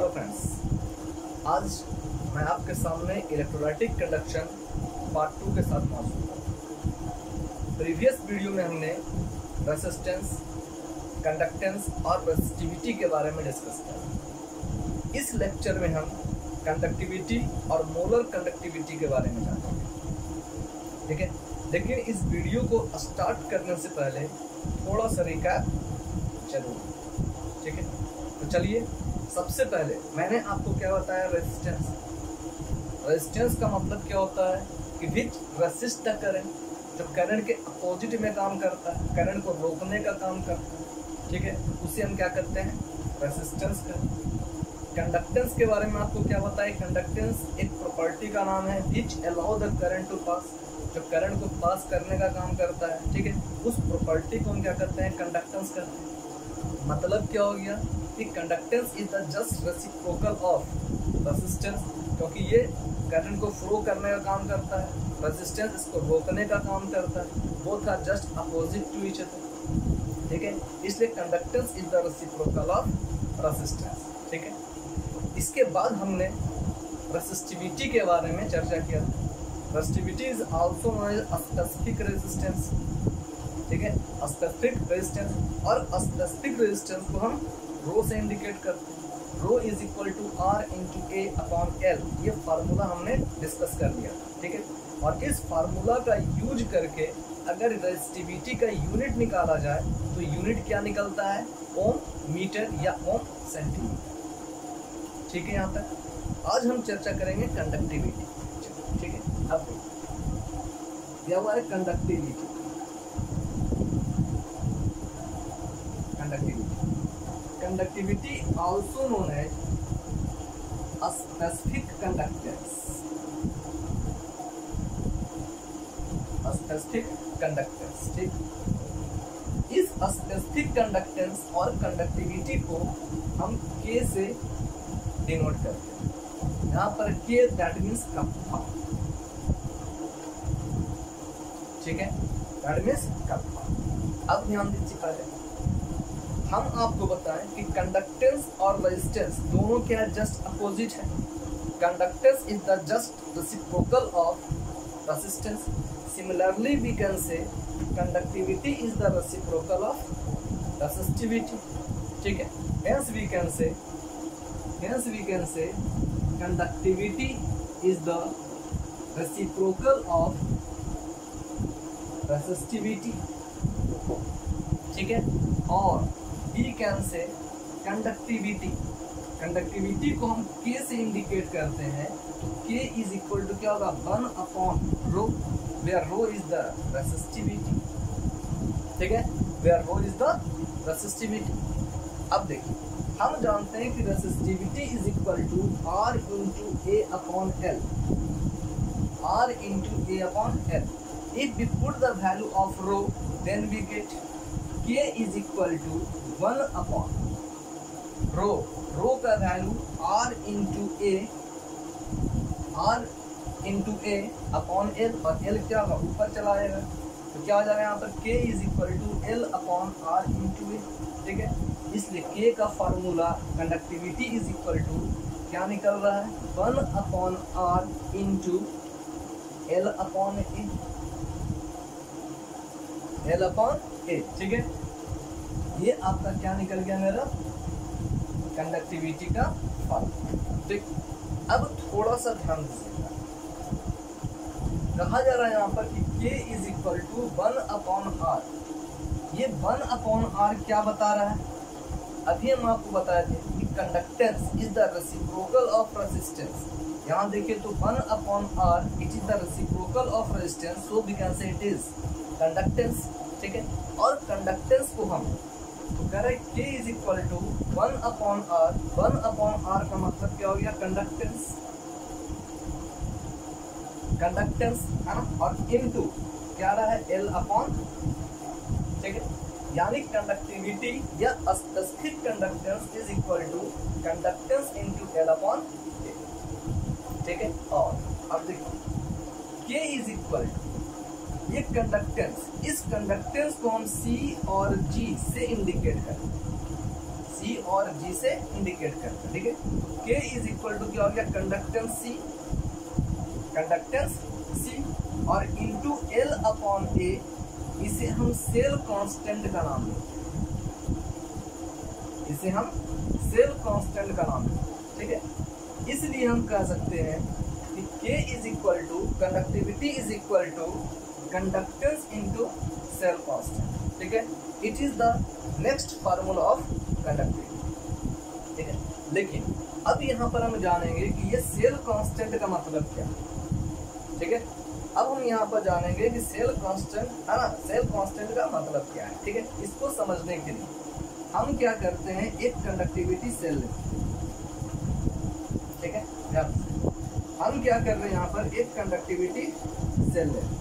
Hello friends, आज मैं आपके सामने इलेक्ट्रोलाइटिक कंडक्शन पार्ट 2 के साथ मौजूद हूँ। प्रीवियस वीडियो में हमने रेसिस्टेंस, कंडक्टेंस और रेसिस्टिविटी के बारे में डिस्कस किया। इस लेक्चर में हम कंडक्टिविटी और मोलर कंडक्टिविटी के बारे में जानेंगे। ठीक है, लेकिन इस वीडियो को स्टार्ट करने से पहले थोड़ा सा रिकैप जरूर। ठीक है, तो चलिए सबसे पहले मैंने आपको क्या बताया, रेजिस्टेंस। रेजिस्टेंस का मतलब क्या होता है कि विच रेसिस्ट द करंट, जो करंट के अपोजिट में काम करता है, करंट को रोकने का काम करता है। ठीक है, उसे हम क्या करते हैं, रेजिस्टेंस करते। कंडक्टेंस के बारे में आपको क्या बताया, कंडक्टेंस एक प्रॉपर्टी का नाम है which allow the current to pass, जो करंट को पास करने का काम करता है। ठीक है, उस प्रॉपर्टी को हम क्या करते हैं, कंडक्टेंस करते हैं। मतलब क्या हो गया कि conductance is the just reciprocal of resistance, क्योंकि ये करंट को फ्लो करने का काम करता है, रेजिस्टेंस इसको रोकने का काम करता है। Both are just opposite to each other. ठीक है, इसलिए conductance is the reciprocal of resistance. ठीक है, इसके बाद हमने रेसिस्टिविटी के बारे में चर्चा किया। Resistivity is also known as specific resistance. ठीक है, स्पेसिफिक रेजिस्टेंस, और स्पेसिफिक रेजिस्टेंस को हम रो से इंडिकेट करते हैं। Rho is equal to R into A upon L, ये फार्मूला हमने डिस्कस कर लिया। ठीक है, और इस फार्मूला का यूज करके अगर रेजिस्टिविटी का यूनिट निकाला जाए तो यूनिट क्या निकलता है, ओम मीटर या ओम सेंटीमीटर। ठीक है, यहाँ तक आज हम चर्चा करेंगे कंडक्टिविटी। ठीक है, अब दिया हुआ है conductivity. Conductivity also known as a specific conductance. A specific conductance, ठीक। इस स्पेसिफिक कंडक्टेंस और कंडक्टिविटी को हम K से डिनोट करते हैं। यहाँ पर K दैट मीन्स कप्पा। ठीक है, दैट मीन्स कप्पा। अब ध्यान दीजिए, पहले हम आपको बताएं कि कंडक्टेंस और रेजिस्टेंस दोनों क्या जस्ट अपोजिट है। Conductance is the just reciprocal of resistance. Similarly we can say conductivity is the reciprocal of resistivity. ठीक है, hence we can say conductivity is the reciprocal of resistivity. ठीक है, और we can say conductivity को हम K से indicate करते हैं, तो K इज इक्वल टू क्या होगा, 1 upon rho, where rho is the resistivity. ठीक है, where rho is the resistivity. अब देखिए, हम जानते हैं कि resistivity is equal to R into A upon L. R into A upon L. If we put the value of rho, then we get K is equal to 1 upon rho. Rho का value R into A upon L, और L क्या होगा, ऊपर चला जाएगा, तो क्या हो जाएगा यहाँ पर, K is equal to L upon R into A. ठीक है, इसलिए K का formula conductivity is equal to क्या निकल रहा है, 1 upon R into L upon A, L upon A. ठीक है, ये आपका क्या निकल गया, मेरा कंडक्टिविटी का फार्मूला। ठीक, अब थोड़ा सा ध्यान दीजिएगा, कहा जा रहा है यहाँ पर कि K is equal to 1 upon R. ये 1 अपॉन आर क्या बता रहा है, अभी हम आपको बताए थे कि conductance is the reciprocal of resistance. यहाँ देखिए तो 1 upon R it is the reciprocal of resistance, so we can say it is conductance. ठीक है, और कंडक्टेंस को हम तो कह रहे K is equal to 1 upon R. 1 upon R का मतलब क्या हो गया, कंडक्टेंस है ना, और इनटू क्या रहा है, L अपॉन। ठीक है, यानी कंडक्टिविटी या specific conductance is equal to conductance into L upon. ठीक है, और अब देखिए K इज इक्वल टू ये कंडक्टेंस, इस कंडक्टेंस को हम C और G से इंडिकेट करें। C और G से इंडिकेट करते हैं, ठीक है। तो K इज इक्वल टू क्या हो गया, कंडक्टेंस C और इंटू L अपॉन A, इसे हम सेल कांस्टेंट का नाम देते हैं, इसे हम सेल कांस्टेंट का नाम देते हैं, ठीक है। इसलिए हम कह सकते हैं कि K is equal to conductivity is equal to conductance into cell constant, ठीक है। It is the next formula of conductivity, ठीक है। लेकिन अब यहाँ पर हम जानेंगे कि ये सेल कांस्टेंट का मतलब क्या है, ठीक है। अब हम यहाँ पर जानेंगे कि सेल कांस्टेंट है ना, सेल कांस्टेंट का मतलब क्या है, ठीक है। इसको समझने के लिए हम क्या करते हैं, एक कंडक्टिविटी सेल लेते हैं, ठीक है। हम क्या कर रहे हैं यहाँ पर, एक कंडक्टिविटी सेल लेते हैं।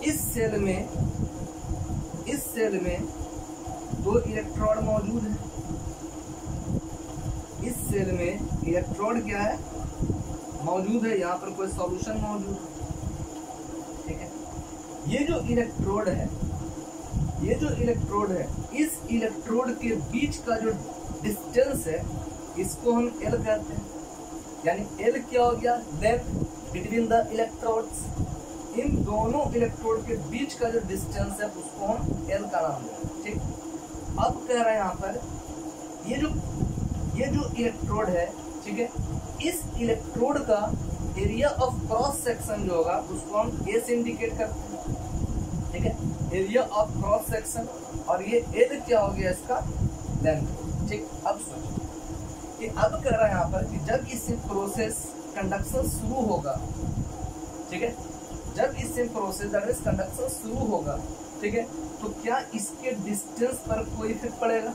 इस सेल में 2 इलेक्ट्रोड मौजूद है। इस सेल में इलेक्ट्रोड क्या है, मौजूद है, यहाँ पर कोई सॉल्यूशन मौजूद है, ठीक है। ये जो इलेक्ट्रोड है, इस इलेक्ट्रोड के बीच का जो डिस्टेंस है, इसको हम L कहते हैं। यानी L क्या हो गया, लेंथ बिटवीन द इलेक्ट्रोड्स। इन दोनों इलेक्ट्रोड के बीच का जो डिस्टेंस है, उसको हम L का नाम देते हैं, ठीक। अब कह रहे हैं यहाँ पर, ये जो इलेक्ट्रोड है, ठीक है, इस इलेक्ट्रोड का एरिया ऑफ क्रॉस सेक्शन जो होगा, उसको हम A से इंडिकेट करते हैं, ठीक है, एरिया ऑफ क्रॉस सेक्शन। और ये L क्या हो गया, इसका लेंथ, ठीक। अब सोचिए कि अब कह रहा है यहाँ पर कि जब इससे प्रोसेस कंडक्शन शुरू होगा, ठीक है, जब इससे प्रोसेस दैट मींस कंडक्शन शुरू होगा, ठीक है, तो क्या इसके डिस्टेंस पर कोई इफेक्ट पड़ेगा,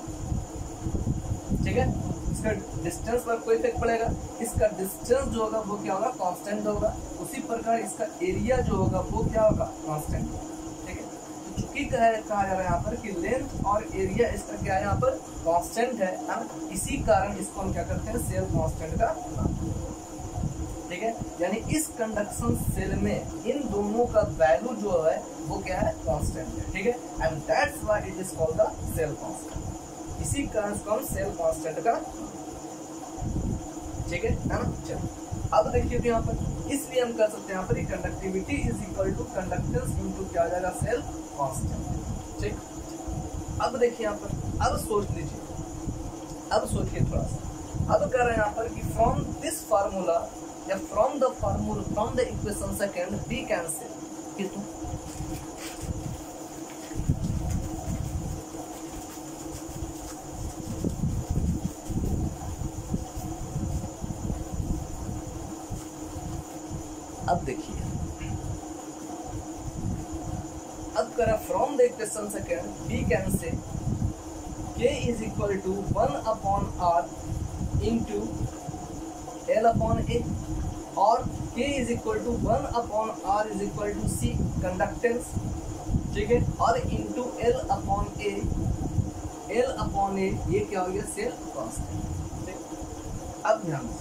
ठीक है, इसका डिस्टेंस पर कोई इफेक्ट पड़ेगा। इसका डिस्टेंस जो होगा वो क्या होगा, कांस्टेंट होगा। उसी प्रकार इसका एरिया जो होगा वो क्या होगा, कांस्टेंट, ठीक है। तो चूंकि कहा जा रहा है यहाँ पर कि लेंथ और एरिया इसका क्या है, यहाँ पर कांस्टेंट है ना, इसी कारण इसको हम क्या करते हैं, सेल कांस्टेंट का नाम, ठीक है। यानी इस कंडक्शन सेल में इन दोनों का वैल्यू जो है वो क्या है, कांस्टेंट है, ठीक है। And that's why it is called the cell constant. इसी कारण इसको हम सेल कांस्टेंट का, ठीक है ना। चलो अब देखिए यहाँ पर, इसलिए हम कह सकते हैं यहाँ पर conductivity is equal to conductance into क्या आ जाएगा, सेल कांस्टेंट, ठीक। अब देखिए यहाँ पर, अब सोच लीजिए, अब सोचिए थोड़ा सा। अब कह रहे हैं यहाँ पर कि फ्रॉम दिस फार्मूला या from the equation second we can say, कितना अब देखिए, अब करा from the equation second we can say K is equal to 1 upon R into L upon A, और K is equal to 1 upon R is equal to C conductance, ठीक है, और into L upon A ये क्या हो गया, cell constant. अब ध्यान से,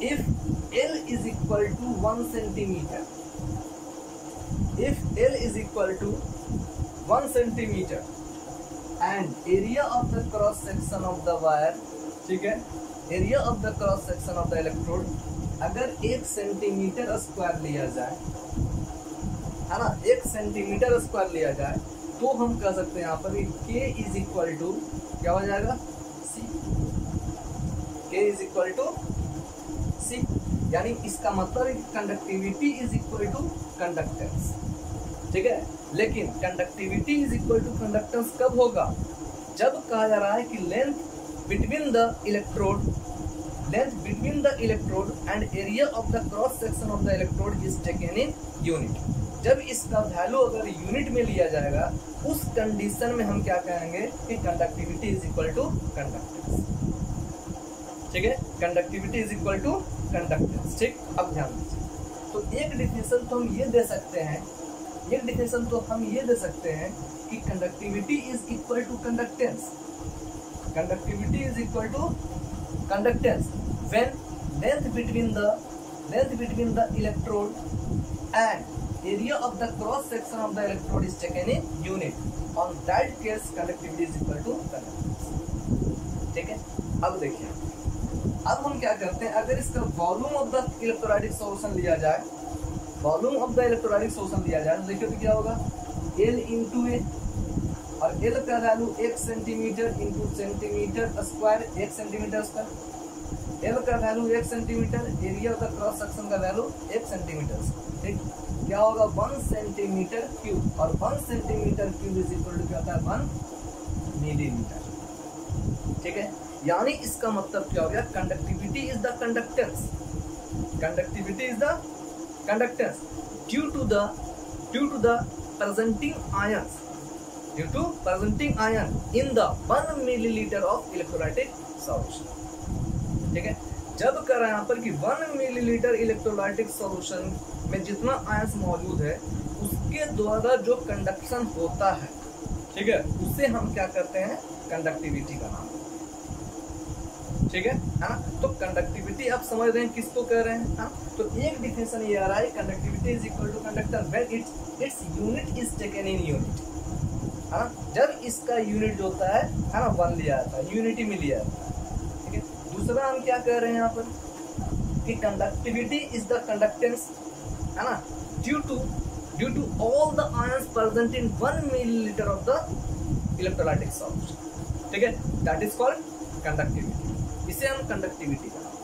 if L is equal to 1 centimeter, if L is equal to 1 centimeter and area of the cross section of the wire, ठीक है, area of the cross section of the electrode अगर 1 centimetre square लिया जाए, है ना, 1 centimetre square लिया जाए, तो हम कह सकते हैं यहाँ पर K इज इक्वल टू क्या हो जाएगा, C। K is equal to C, यानी इसका मतलब है कि conductivity is equal to conductance, ठीक है। लेकिन conductivity is equal to conductance कब होगा, जब कहा जा रहा है कि length between the electrode and area of the cross section of the electrode is taken in unit. जब इसका वैल्यू अगर यूनिट में लिया जाएगा, उस कंडीशन में हम क्या कहेंगे कि conductivity is equal to conductance, ठीक है, conductivity is equal to conductance, ठीक। अब ध्यान दीजिए, तो एक डिफिनेशन तो हम ये दे सकते हैं, कि conductivity is equal to conductance, conductivity is equal to conductance when length between the electrode and area of the cross section of the electrode is taken in unit. On that case conductivity is equal to conductance. ठीक है, अब देखिए, अब हम क्या करते हैं, अगर इसका volume of the electrolytic solution लिया जाए, volume of the electrolytic solution लिया जाए तो देखिए तो क्या होगा, L इंटू ए, और L का value 1 centimetre into centimetre square, 1 centimetre square, L का value 1 centimetre, area of the cross section का वैल्यू 1 सेंटीमीटर, ठीक, क्या होगा 1 सेंटीमीटर क्यूब, और 1 centimetre cube is equal to क्या होता है 1 मिलीमीटर, ठीक है। यानी इसका मतलब क्या हो गया, conductivity is the conductance, conductivity is the conductance due to the presenting ions, due to presenting ion in the 1 milliliter of electrolytic solution, ठीक है। जब कर रहे हैं यहाँ पर कि 1 मिलीलीटर इलेक्ट्रोलाइटिक सॉल्यूशन में जितना आयंस मौजूद है उसके द्वारा जो कंडक्शन होता है, ठीक है, उसे हम क्या करते हैं, कंडक्टिविटी का नाम, ठीक है ना। तो कंडक्टिविटी आप समझ रहे हैं किसको कह रहे हैं, हाँ? तो एक डिफिनेशन ये आ रहा है, conductivity is equal to conductor when its unit is taken in unit, है ना। जब इसका यूनिट जो होता है ना 1 लिया जाता है, यूनिटी में लिया जाता है, ठीक है। दूसरा हम क्या कह रहे हैं यहाँ पर कि कंडक्टिविटी इज द कंडक्टेंस, है ना, due to all the ions present in 1 millilitre of the electrolytic solution, ठीक है, दैट इज कॉल्ड कंडक्टिविटी, इसे हम कंडक्टिविटी का नाम,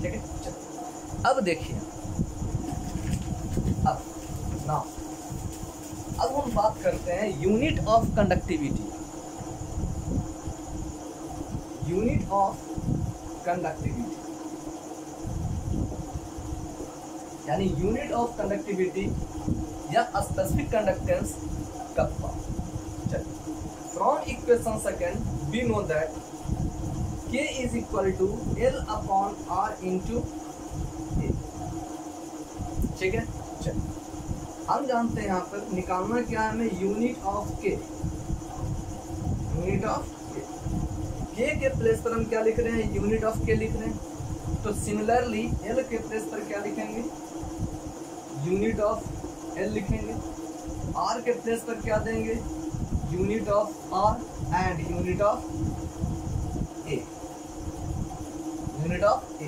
ठीक है। चलो अब देखिए, अब हम बात करते हैं unit of conductivity, unit of conductivity, यानी यूनिट ऑफ कंडक्टिविटी या स्पेसिफिक कंडक्टेंस कब पाओ। चलिए, from equation second we know that K is equal to L upon R into A, ठीक है। चलिए, हम जानते हैं यहाँ पर निकालना क्या है हमें, unit of K, unit of K के प्लेस पर हम क्या लिख रहे हैं, यूनिट ऑफ K लिख रहे हैं। तो सिमिलरली L के प्लेस पर क्या लिखेंगे, यूनिट ऑफ L लिखेंगे। R के प्लेस पर क्या देंगे, unit of R and unit of A, unit of A।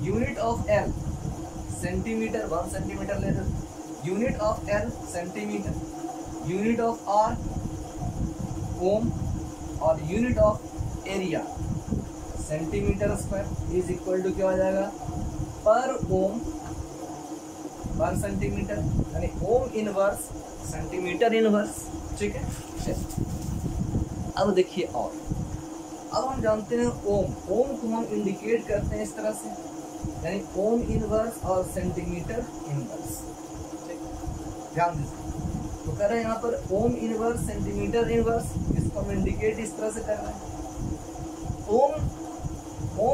Unit of L centimetre, 1 centimetre ले लो, unit of L centimetre, unit of R ohm, और unit of area centimetre square is equal to क्या हो जाएगा, पर ओम पर centimetre, यानी ohm inverse centimetre inverse, ठीक है। अब देखिए, और अब हम जानते हैं ओम को हम इंडिकेट करते हैं इस तरह से, यानी ओम इनवर्स और सेंटीमीटर इनवर्स, ठीक, ध्यान दीजिए। तो कर रहे हैं यहाँ पर ओम इनवर्स सेंटीमीटर इनवर्स, इसको हम इंडिकेट इस तरह से कर रहे हैं। ओम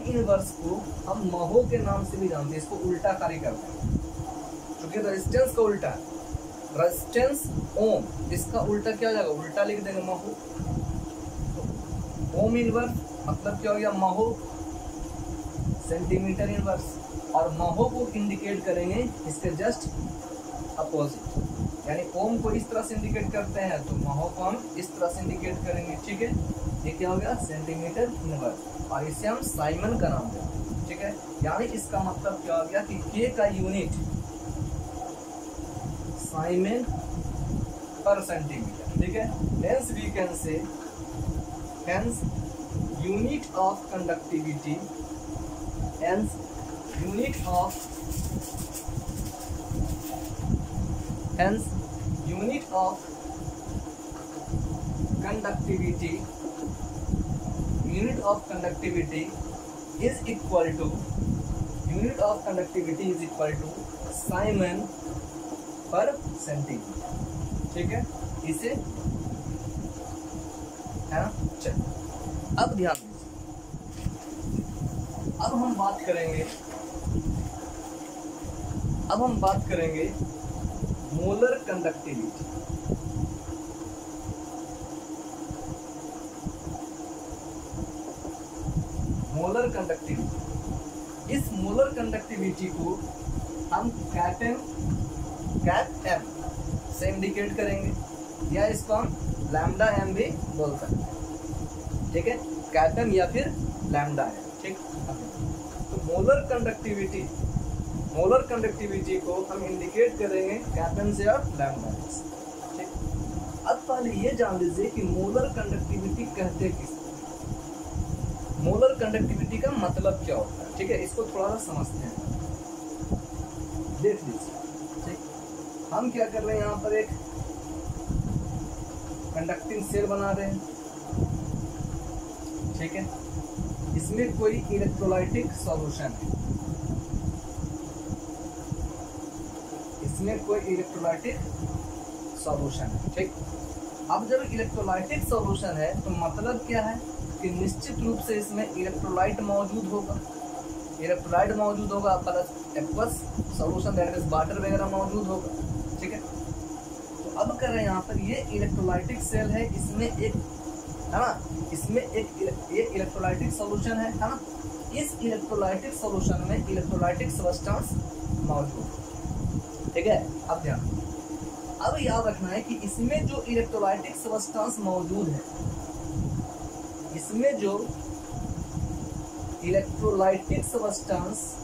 इनवर्स को हम महो के नाम से भी जानते हैं, इसको उल्टा कार्य करते हैं, क्योंकि रेजिस्टेंस का उल्टा है, रेजिस्टेंस ओम, इसका उल्टा क्या हो जाएगा, उल्टा लिख देंगे महो। ओम इनवर्स मतलब क्या हो गया, महो सेंटीमीटर इनवर्स, और महो को इंडिकेट करेंगे इसके जस्ट अपोजिट, यानी ओम को इस तरह से इंडिकेट करते हैं तो महो को हम इस तरह से इंडिकेट करेंगे, ठीक है। ये क्या हो गया, सेंटीमीटर इनवर्स, और इसे हम साइमन का नाम देते हैं, ठीक है। यानी इसका मतलब क्या हो गया कि K का यूनिट साइमन पर सेंटीमीटर, ठीक है। Hence we can say, hence unit of conductivity, hence unit of conductivity, unit of conductivity is equal to Simon per centimetre, ठीक है, इसे, है ना। चलिए, अब ध्यान दीजिए, अब हम बात करेंगे मोलर कंडक्टिविटी। मोलर कंडक्टिविटी, इस मोलर कंडक्टिविटी को हम कैट एम से इंडिकेट करेंगे, या इसको हम लैम्डा एम भी बोल सकते हैं, ठीक है, कैट एम या फिर लैम्डा एम, ठीक। तो मोलर कंडक्टिविटी को हम इंडिकेट करेंगे कैट एम से और लैम्डा एम से, ठीक। अब पहले ये जान लीजिए कि मोलर कंडक्टिविटी कहते किस, मोलर कंडक्टिविटी का मतलब क्या होता है, ठीक है, इसको थोड़ा सा समझते हैं, देख लीजिए, ठीक। हम क्या कर रहे हैं, यहाँ पर एक कंडक्टिंग सेल बना रहे हैं, ठीक है, इसमें कोई इलेक्ट्रोलाइटिक सॉल्यूशन है, इसमें कोई इलेक्ट्रोलाइटिक सॉल्यूशन है, ठीक। अब जब इलेक्ट्रोलाइटिक सॉल्यूशन है तो मतलब क्या है कि निश्चित रूप से इसमें इलेक्ट्रोलाइट मौजूद होगा, plus aqueous solution that is water वगैरह मौजूद होगा, ठीक है। तो अब कर रहे हैं यहाँ पर ये इलेक्ट्रोलाइटिक सेल है, इसमें एक है ना, इसमें एक इलेक्ट्रोलाइटिक सॉल्यूशन है ना, इस इलेक्ट्रोलाइटिक सॉल्यूशन में इलेक्ट्रोलाइटिक सब्सटेंस मौजूद, ठीक है। अब ध्यान, अब याद रखना है कि इसमें जो इलेक्ट्रोलाइटिक सब्सटेंस मौजूद है, इसमें जो इलेक्ट्रोलाइटिक सब्सटेंस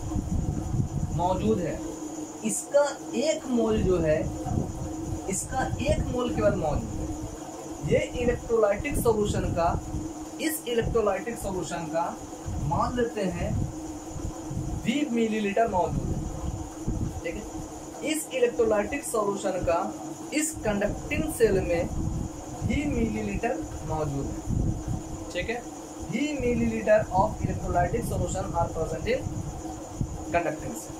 मौजूद है, इसका एक मोल जो है, इसका एक मोल केवल मौजूद है। ये इलेक्ट्रोलाइटिक सॉल्यूशन का, इस इलेक्ट्रोलाइटिक सॉल्यूशन का मान लेते हैं 20 मिलीलीटर मौजूद है, ठीक है। इस इलेक्ट्रोलाइटिक सॉल्यूशन का इस कंडक्टिंग सेल में 20 मिलीलीटर मौजूद है, ठीक है। 20 millilitre of electrolytic solution are present in conducting cell,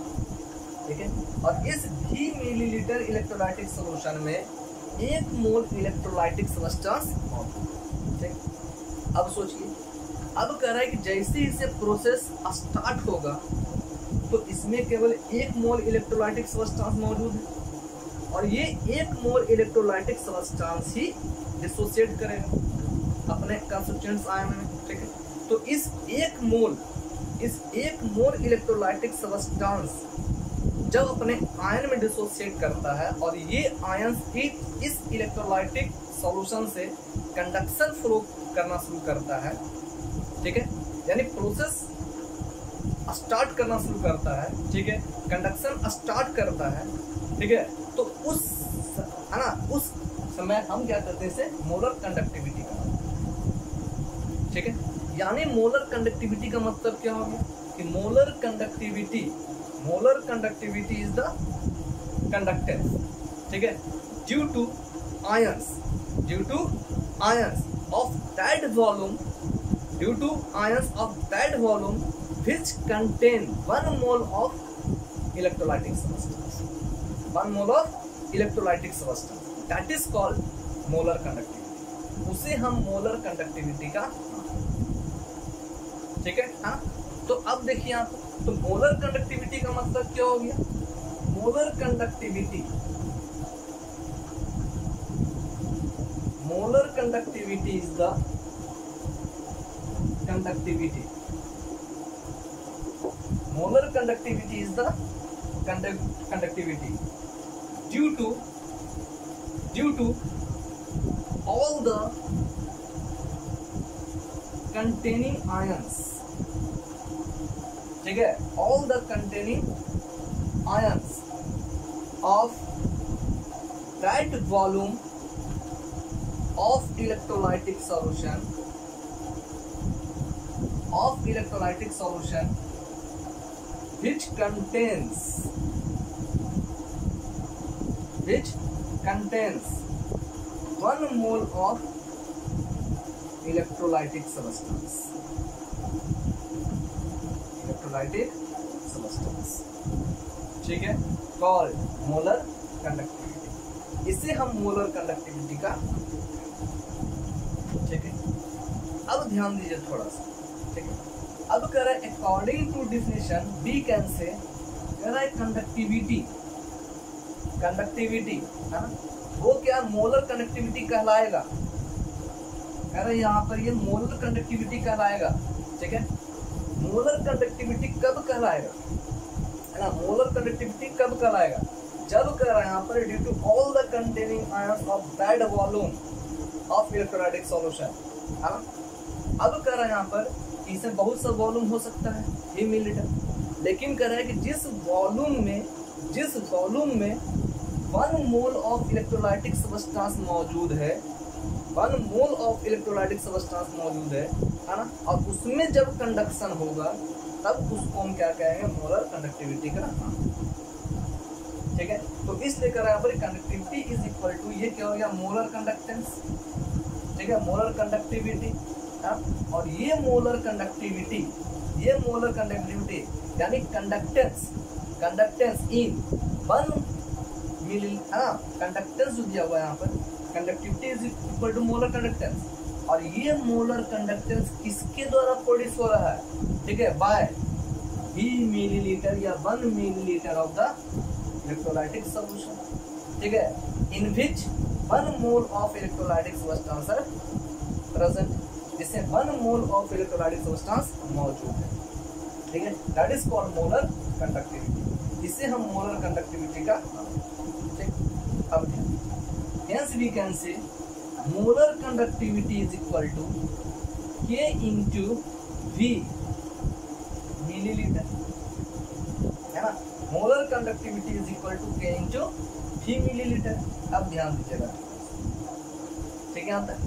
ठीक है। और इस 20 मिलीलीटर इलेक्ट्रोलाइटिक सॉल्यूशन में 1 मोल इलेक्ट्रोलाइटिक सब्सटेंस मौजूद है, ठीक। अब सोचिए, अब कह रहा है कि जैसे इसे प्रोसेस स्टार्ट होगा तो इसमें केवल 1 मोल इलेक्ट्रोलाइटिक सब्सटेंस मौजूद है, और ये 1 मोल इलेक्ट्रोलाइटिक सब्सटेंस ही डिसोसिएट करेगा अपने कंस्टिट्यूएंट्स आयन में, ठीक है। तो इस 1 मोल इलेक्ट्रोलाइटिक सब्सटेंस जब अपने आयन में डिसोसिएट करता है और ये आयंस ही इस इलेक्ट्रोलाइटिक सॉल्यूशन से कंडक्शन फ्लो करना शुरू करता है, ठीक है, यानी प्रोसेस स्टार्ट करना शुरू करता है, ठीक है, कंडक्शन स्टार्ट करता है, ठीक है। तो उस है ना, उस समय हम क्या करते हैं, इसे मोलर कंडक्टिविटी का, ठीक है। यानी मोलर कंडक्टिविटी का मतलब क्या हो गया कि molar conductivity is the conductance, ठीक है, due to ions of that volume which contain 1 mole of electrolytic substance, that is called molar conductivity, उसे हम मोलर कंडक्टिविटी का, ठीक है। हाँ, तो अब देखिए यहाँ तो मोलर कंडक्टिविटी का मतलब क्या हो गया, molar conductivity is the conductivity due to all the containing ions, ठीक है, all the containing ions of that volume of electrolytic solution which contains 1 mole of electrolytic substance, ठीक है, called molar conductivity, इसे हम मोलर कंडक्टिविटी का, ठीक है। अब ध्यान दीजिए थोड़ा सा, ठीक है। अब कह रहा है according to definition we can say, कह रहा है कंडक्टिविटी है ना, वो क्या मोलर कंडक्टिविटी कहलाएगा, कह रहा है यहाँ पर ये मोलर कंडक्टिविटी कहलाएगा, ठीक है। मोलर कंडक्टिविटी कब कहलाएगा, है ना। मोलर कंडक्टिविटी कब कहलाएगा, जब कह रहा है यहाँ पर due to all the containing ions of that volume of electrolytic solution, है ना। अब कह रहा है यहाँ पर इसमें बहुत सा वॉल्यूम हो सकता है ये मिलीलीटर, लेकिन कह रहा है कि जिस वॉल्यूम में 1 मोल ऑफ इलेक्ट्रोलाइटिक सब्सटेंस मौजूद है, 1 मोल ऑफ इलेक्ट्रोलाइटिक सब्सटेंस मौजूद है ना, और उसमें जब कंडक्शन होगा तब उसको हम क्या कहेंगे, मोलर कंडक्टिविटी का नाम, ठीक है। तो इसलिए कह रहा है यहाँ पर कंडक्टिविटी इज इक्वल टू, ये क्या हो गया, मोलर कंडक्टेंस, ठीक है, मोलर कंडक्टिविटी। और ये मोलर कंडक्टिविटी यानी कंडक्टेंस इन 1 मिली, है ना, कंडक्टेंस जो दिया हुआ है यहाँ पर, conductivity is equal to molar conductance, और ये मोलर कंडक्टेंस किसके द्वारा प्रोड्यूस हो रहा है, ठीक है, बाय V मिलीलीटर या 1 millilitre of the electrolytic solution, ठीक है, in which 1 mole of electrolytic substance are present, जिससे 1 मोल ऑफ इलेक्ट्रोलाइटिक सब्सटेंस मौजूद है, ठीक है, that is called molar conductivity. इसे हम मोलर कंडक्टिविटी का, ठीक। अब hence we can say molar conductivity is equal to K into V millilitre, है ना। Molar conductivity is equal to K into V millilitre. अब ध्यान दीजिएगा, ठीक है, यहाँ तक।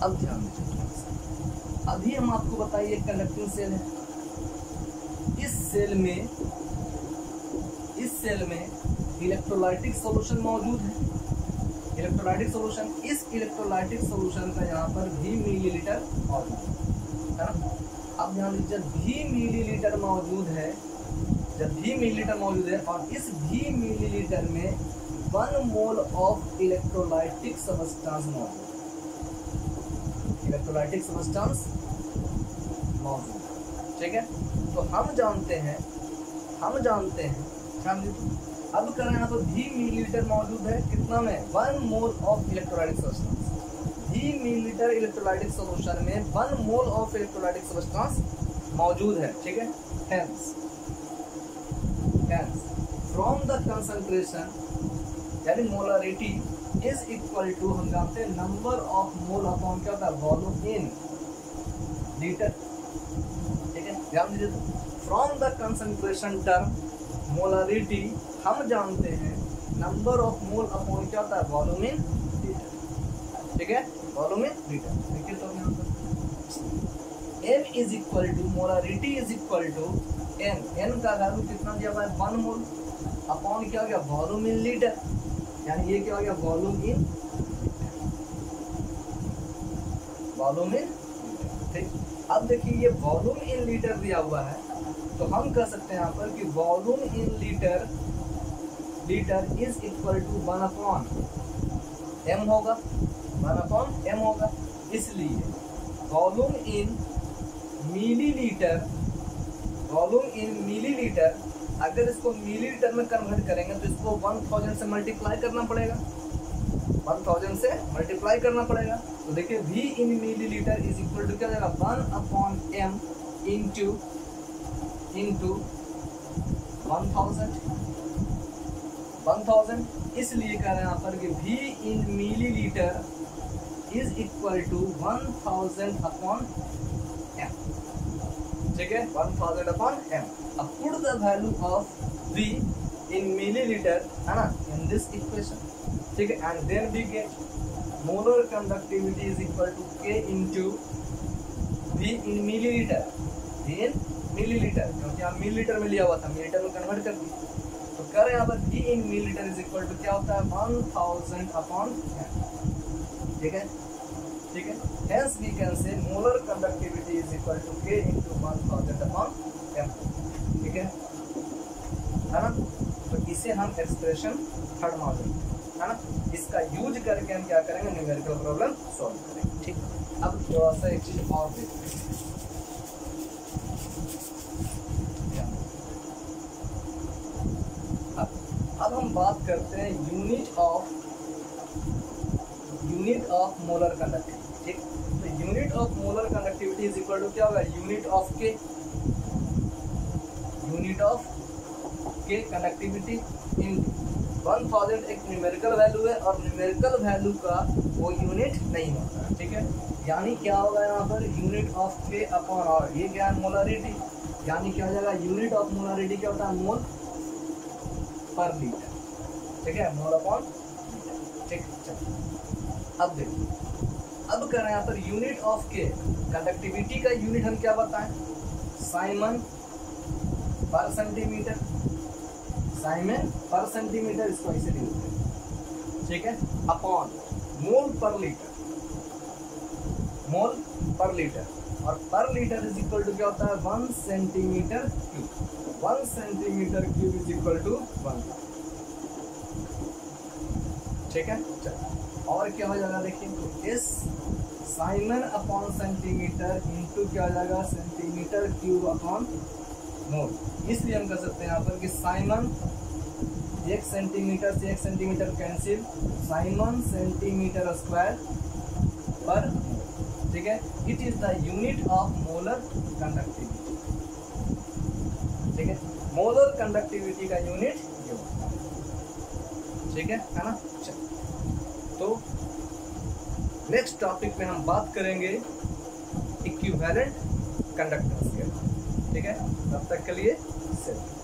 अब ध्यान दीजिए, अभी हम आपको बताइए कंडक्टिंग सेल है, इस सेल में इलेक्ट्रोलाइटिक सॉल्यूशन मौजूद है, इलेक्ट्रोलाइटिक सॉल्यूशन, इस इलेक्ट्रोलाइटिक सॉल्यूशन का यहाँ पर V मिलीलीटर मौजूद है ना। अब ध्यान दीजिए, V मिलीलीटर मौजूद है, जब V मिलीलीटर मौजूद है और इस V मिलीलीटर में 1 मोल ऑफ इलेक्ट्रोलाइटिक सब्सटेंस मौजूद, इलेक्ट्रोलाइटिक सब्सटेंस मौजूद, ठीक है। तो हम जानते हैं अब कर रहे हैं, यहाँ पर V मिलीलीटर मौजूद है, कितना में, 1 mole of electrolytic substance, V millilitre electrolytic solution में 1 मोल ऑफ इलेक्ट्रोलाइटिक सब्सटेंस मौजूद है, ठीक है। हेंस फ्रॉम द कंसंट्रेशन यानी मोलरिटी इज इक्वल टू, हम जानते हैं नंबर ऑफ मोल अपॉन क्या होता है, वॉल्यूम इन लीटर, ठीक है। ध्यान दीजिए, from the concentration term molarity हम जानते हैं नंबर ऑफ मोल अपॉन क्या होता है, वॉल्यूम इन लीटर, ठीक है, वॉल्यूम इन लीटर। देखिए तो यहाँ पर M is equal to, molarity is equal to N का वैल्यू कितना दिया हुआ है, 1 मोल अपॉन क्या हो गया, वॉल्यूम इन लीटर, यानी ये क्या हो गया, वॉल्यूम इन, ठीक। अब देखिए ये वॉल्यूम इन लीटर दिया हुआ है, तो हम कह सकते हैं यहाँ पर कि volume in litre is equal to 1 upon m होगा, 1 अपॉन m होगा। इसलिए वॉल्यूम इन मिलीलीटर, अगर इसको मिलीलीटर में कन्वर्ट करेंगे तो इसको 1000 से मल्टीप्लाई करना पड़ेगा, 1000 से मल्टीप्लाई करना पड़ेगा। तो देखिए V in millilitre is equal to क्या जाएगा, 1 अपॉन m इंटू 1000, इसलिए कह रहे हैं यहाँ पर कि V in millilitre is equal to 1000 upon m, ठीक है, 1000 अपॉन m। अब put the value of V in millilitre, है ना, इन दिस इक्वेशन, ठीक है, and then we get molar conductivity is equal to K into V in millilitre, क्योंकि हम millilitre में लिया हुआ था, मिलीलीटर में कन्वर्ट कर दिया। तो कर रहे हैं यहाँ पर V in millilitre is equal to क्या होता है, 1000 अपॉन m, ठीक है। Hence we can say molar conductivity is equal to K into 1000 upon m, ठीक है ना। तो इसे हम एक्सप्रेशन थर्ड मॉडल, है ना, इसका यूज करके हम क्या करेंगे, न्यूमेरिकल प्रॉब्लम सॉल्व करेंगे, ठीक। अब थोड़ा सा एक चीज और देखते हैं, अब हम बात करते हैं unit unit of molar conductivity. ठीक, तो unit of molar conductivity is equal to क्या होगा, unit of K, unit of K conductivity in 1000 एक न्यूमेरिकल वैल्यू है और न्यूमेरिकल वैल्यू का वो यूनिट नहीं होता है। ठीक है, यानी क्या होगा यहाँ पर यूनिट ऑफ के अपॉन आर, ये क्या है मोलरिटी, यानी क्या हो जाएगा यूनिट ऑफ मोलरिटी क्या होता है मोल पर लीटर। ठीक है, मोल अपॉन लीटर। ठीक, चलो अब देखिए, अब कर रहे हैं यहाँ per unit of K conductivity का यूनिट हम क्या बताएं, साइमन पर सेंटीमीटर, साइमन पर सेंटीमीटर इसको ऐसे लिखते हैं। ठीक है, अपॉन मोल पर लीटर, मोल पर लीटर, और पर लीटर इज इक्वल टू क्या होता है 1 centimetre cube, 1 centimetre cube is equal to 1। ठीक है, चलो और क्या हो जाएगा देखिए, तो इस साइमन अपॉन सेंटीमीटर इंटू क्या हो जाएगा सेंटीमीटर क्यूब अपॉन मोल। इसलिए हम कर सकते हैं यहाँ पर कि साइमन 1 सेंटीमीटर से 1 centimetre cancel, Simon centimetre square पर। ठीक है, it is the unit of molar conductivity. ठीक है, मोलर कंडक्टिविटी का यूनिट ये होता है। ठीक है ना। तो नेक्स्ट टॉपिक में हम बात करेंगे इक्विवेलेंट कंडक्टेंस के। ठीक है, तब तक के लिए सेफ।